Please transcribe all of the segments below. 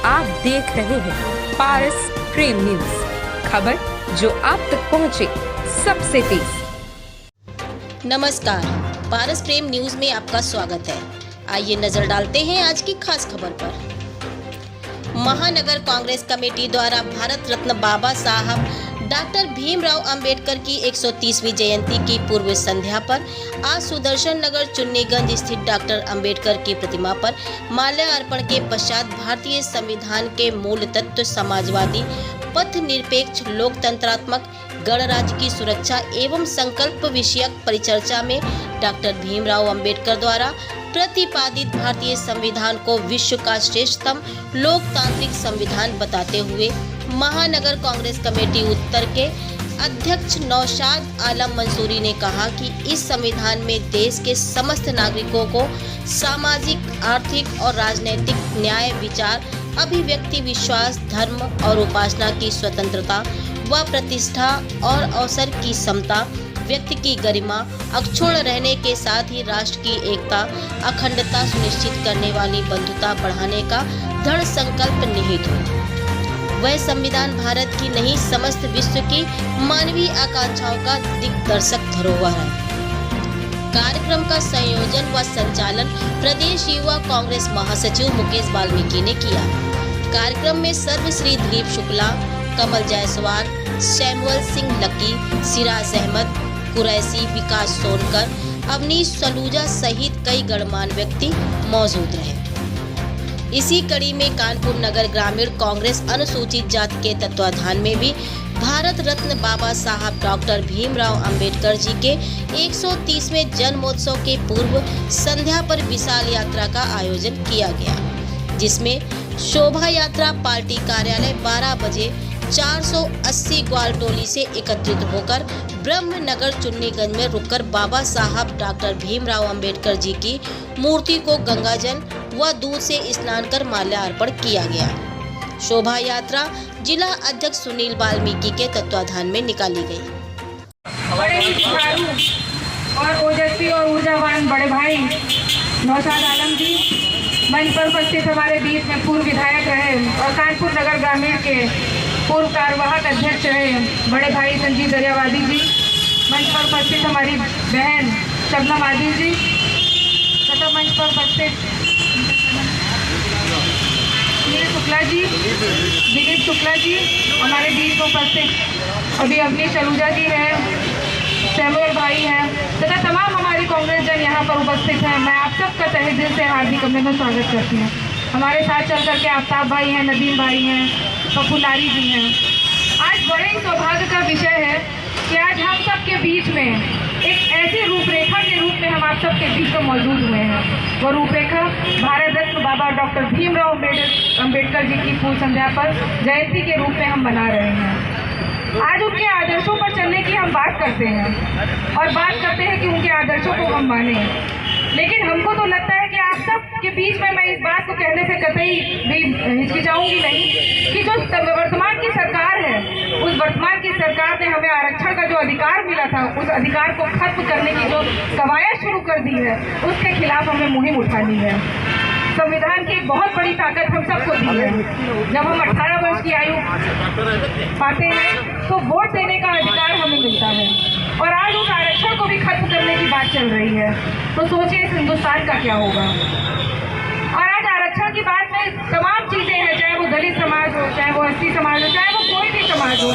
आप देख रहे हैं पारस प्रेम न्यूज, खबर जो आप तक पहुंचे सबसे तेज। नमस्कार, पारस प्रेम न्यूज में आपका स्वागत है। आइए नजर डालते हैं आज की खास खबर पर। महानगर कांग्रेस कमेटी द्वारा भारत रत्न बाबा साहब डॉक्टर भीमराव अंबेडकर की 130वीं जयंती की पूर्व संध्या पर आज सुदर्शन नगर चुन्नीगंज स्थित डॉक्टर अंबेडकर की प्रतिमा पर माल्यार्पण के पश्चात भारतीय संविधान के मूल तत्व समाजवादी, पथ निरपेक्ष, लोकतंत्रात्मक गणराज्य की सुरक्षा एवं संकल्प विषयक परिचर्चा में डॉक्टर भीमराव अंबेडकर द्वारा प्रतिपादित भारतीय संविधान को विश्व का श्रेष्ठतम लोकतांत्रिक संविधान बताते हुए महानगर कांग्रेस कमेटी उत्तर के अध्यक्ष नौशाद आलम मंसूरी ने कहा कि इस संविधान में देश के समस्त नागरिकों को सामाजिक, आर्थिक और राजनीतिक न्याय, विचार, अभिव्यक्ति, विश्वास, धर्म और उपासना की स्वतंत्रता व प्रतिष्ठा और अवसर की समता, व्यक्ति की गरिमा अक्षुण्ण रहने के साथ ही राष्ट्र की एकता, अखंडता सुनिश्चित करने वाली बंधुता बढ़ाने का दृढ़ संकल्प निहित हो। वह संविधान भारत की नहीं समस्त विश्व की मानवीय आकांक्षाओं का दिग्दर्शक धरोहर है। कार्यक्रम का संयोजन व संचालन प्रदेश युवा कांग्रेस महासचिव मुकेश वाल्मीकि ने किया। कार्यक्रम में सर्वश्री दिलीप शुक्ला, कमल जायसवाल, सैमुअल सिंह लकी, सिराज अहमद कुरैशी, विकास सोनकर, अवनीश सलूजा सहित कई गणमान्य व्यक्ति मौजूद रहे। इसी कड़ी में कानपुर नगर ग्रामीण कांग्रेस अनुसूचित जाति के तत्वाधान में भी भारत रत्न बाबा साहब डॉक्टर भीमराव अंबेडकर जी के 130वें जन्मोत्सव के पूर्व संध्या पर विशाल यात्रा का आयोजन किया गया, जिसमें शोभा यात्रा पार्टी कार्यालय 12 बजे 480 ग्वाल टोली से एकत्रित होकर ब्रह्मनगर चुन्नीगंज में रुककर बाबा साहब डॉक्टर भीमराव अंबेडकर जी की मूर्ति को गंगाजल व दूध से स्नान कर माल्यार्पण किया गया। शोभा यात्रा जिला अध्यक्ष सुनील वाल्मीकि के तत्वाधान में निकाली गई। और ओजस्वी और ऊर्जावान बड़े भाई नौशाद आलम जी मंच पर उपस्थित हमारे बीच में पूर्व विधायक रहे और कानपुर नगर ग्रामीण के पूर्व कार्यवाहक अध्यक्ष रहे बड़े भाई संजीव दरियावादी जी, मंच पर उपस्थित हमारी बहन शबनम आदिल जी तथा मंच पर उपस्थित दिलीप शुक्ला जी, हमारे बीच में उपस्थित अभी अवनीश सलूजा जी हैं, सैमुअल भाई हैं तथा तमाम हमारी कांग्रेस जन यहाँ पर उपस्थित हैं। मैं आप सबका तहे दिल से हार्दिक अभिनंदन स्वागत करती हूँ। हमारे साथ चल करके आफ्ताब भाई हैं, नदीम भाई हैं, पप्पूलारी जी हैं। आज बड़े ही सौभाग्य का विषय है कि आज हम सबके बीच में एक ऐसी रूपरेखा के रूप में हम आप सबके बीच में मौजूद हुए हैं। वो रूपरेखा भारत रत्न बाबा डॉक्टर भीमराव अंबेडकर जी की पूर्व संध्या पर जयंती के रूप में हम मना रहे हैं। आज उनके आदर्शों पर चलने की हम बात करते हैं और बात करते हैं कि उनके आदर्शों को हम माने, लेकिन हमको तो लगता है कि आप सब के बीच में मैं इस बात को कहने से कतई भी हिचकिचाऊंगी नहीं कि जो वर्तमान की सरकार है, उस वर्तमान की सरकार ने हमें आरक्षण का जो अधिकार मिला था, उस अधिकार को खत्म करने की जो कवायद शुरू कर दी है, उसके खिलाफ हमें मुहिम उठानी है। संविधान की एक बहुत बड़ी ताकत हम सबको दी है। जब हम 18 वर्ष की आयु पाते हैं तो वोट देने का अधिकार हमें मिलता है और आज उस आरक्षण को भी खत्म करने की बात चल रही है। तो सोचिए इस हिंदुस्तान का क्या होगा। और आज आरक्षण की बात में तमाम चीजें हैं, चाहे वो दलित समाज हो, चाहे वो एसटी समाज हो, चाहे वो कोई भी समाज हो।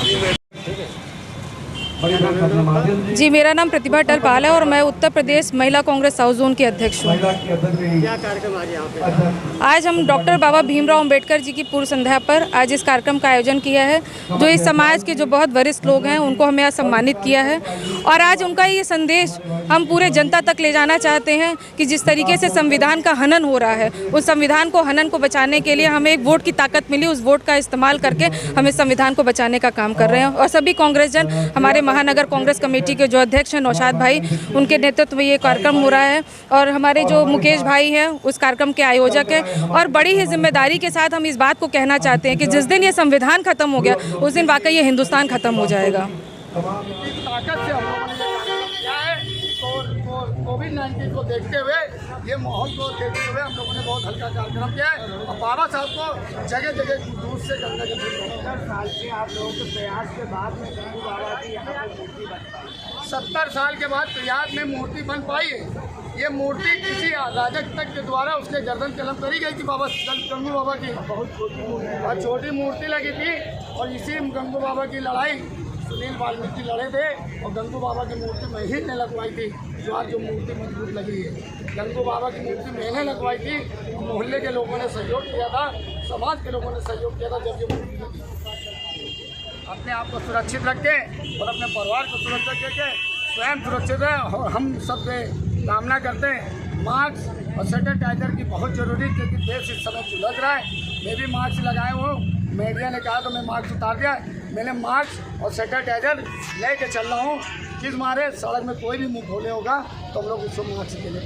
जी, मेरा नाम प्रतिभा टलपाल है और मैं उत्तर प्रदेश महिला कांग्रेस साउथ जोन की अध्यक्ष हूँ। क्या कार्यक्रम आज यहाँ पे? आज हम डॉक्टर बाबा भीमराव अंबेडकर जी की पूर्व संध्या पर आज इस कार्यक्रम का आयोजन किया है। जो इस समाज के जो बहुत वरिष्ठ लोग हैं उनको हमें आज सम्मानित किया है और आज उनका ये संदेश हम पूरे जनता तक ले जाना चाहते हैं कि जिस तरीके से संविधान का हनन हो रहा है, उस संविधान को हनन को बचाने के लिए हमें एक वोट की ताकत मिली, उस वोट का इस्तेमाल करके हम इस संविधान को बचाने का काम कर रहे हैं। और सभी कांग्रेस जन, हमारे महानगर कांग्रेस कमेटी के जो अध्यक्ष हैं नौशाद भाई, उनके नेतृत्व में ये कार्यक्रम हो रहा है और हमारे जो मुकेश भाई हैं उस कार्यक्रम के आयोजक हैं। और बड़ी ही जिम्मेदारी के साथ हम इस बात को कहना चाहते हैं कि जिस दिन ये संविधान खत्म हो गया उस दिन वाकई ये हिंदुस्तान खत्म हो जाएगा। कोविड कोविड-19 को देखते हुए, ये माहौल को देखते हुए हम लोगों ने बहुत हल्का कार्यक्रम किया है और बाबा साहब को जगह जगह दूर से गंगा के 70 साल के आप लोगों के प्रयास के बाद में गंगू बाबा की यहाँ पर मूर्ति बन पाई। 70 साल के बाद प्रयाग में मूर्ति बन पाई है। ये मूर्ति किसी राजक के द्वारा उसके गर्दन कलम करी गई थी बाबा गंगू बाबा की, बहुत और छोटी मूर्ति लगी थी। और इसी गंगू बाबा की लड़ाई सुनील वाल्मीकि लड़े थे और गंगू बाबा की मूर्ति मैं ही ने लगवाई थी। जो आज जो मूर्ति मजबूत लगी है, गंगू बाबा की मूर्ति मैंने लगवाई थी। मोहल्ले के लोगों ने सहयोग किया था, समाज के लोगों ने सहयोग किया था। जब ये मूर्ति लगी, अपने आप को सुरक्षित रखें और अपने परिवार को सुरक्षित रखें, स्वयं सुरक्षित है। और हम सब कामना करते हैं मास्क और सैनिटाइजर की बहुत ज़रूरी है, क्योंकि देश इस समय झुलस रहा है। मैं भी मास्क लगाए हूँ, मीडिया ने कहा तो मैं मास्क उतार दिया। मैंने मास्क और सैनिटाइजर लेके चल रहा हूँ, जिस मारे सड़क में कोई भी मुँह खोले होगा तो हम लोग उसको मास्क के लिए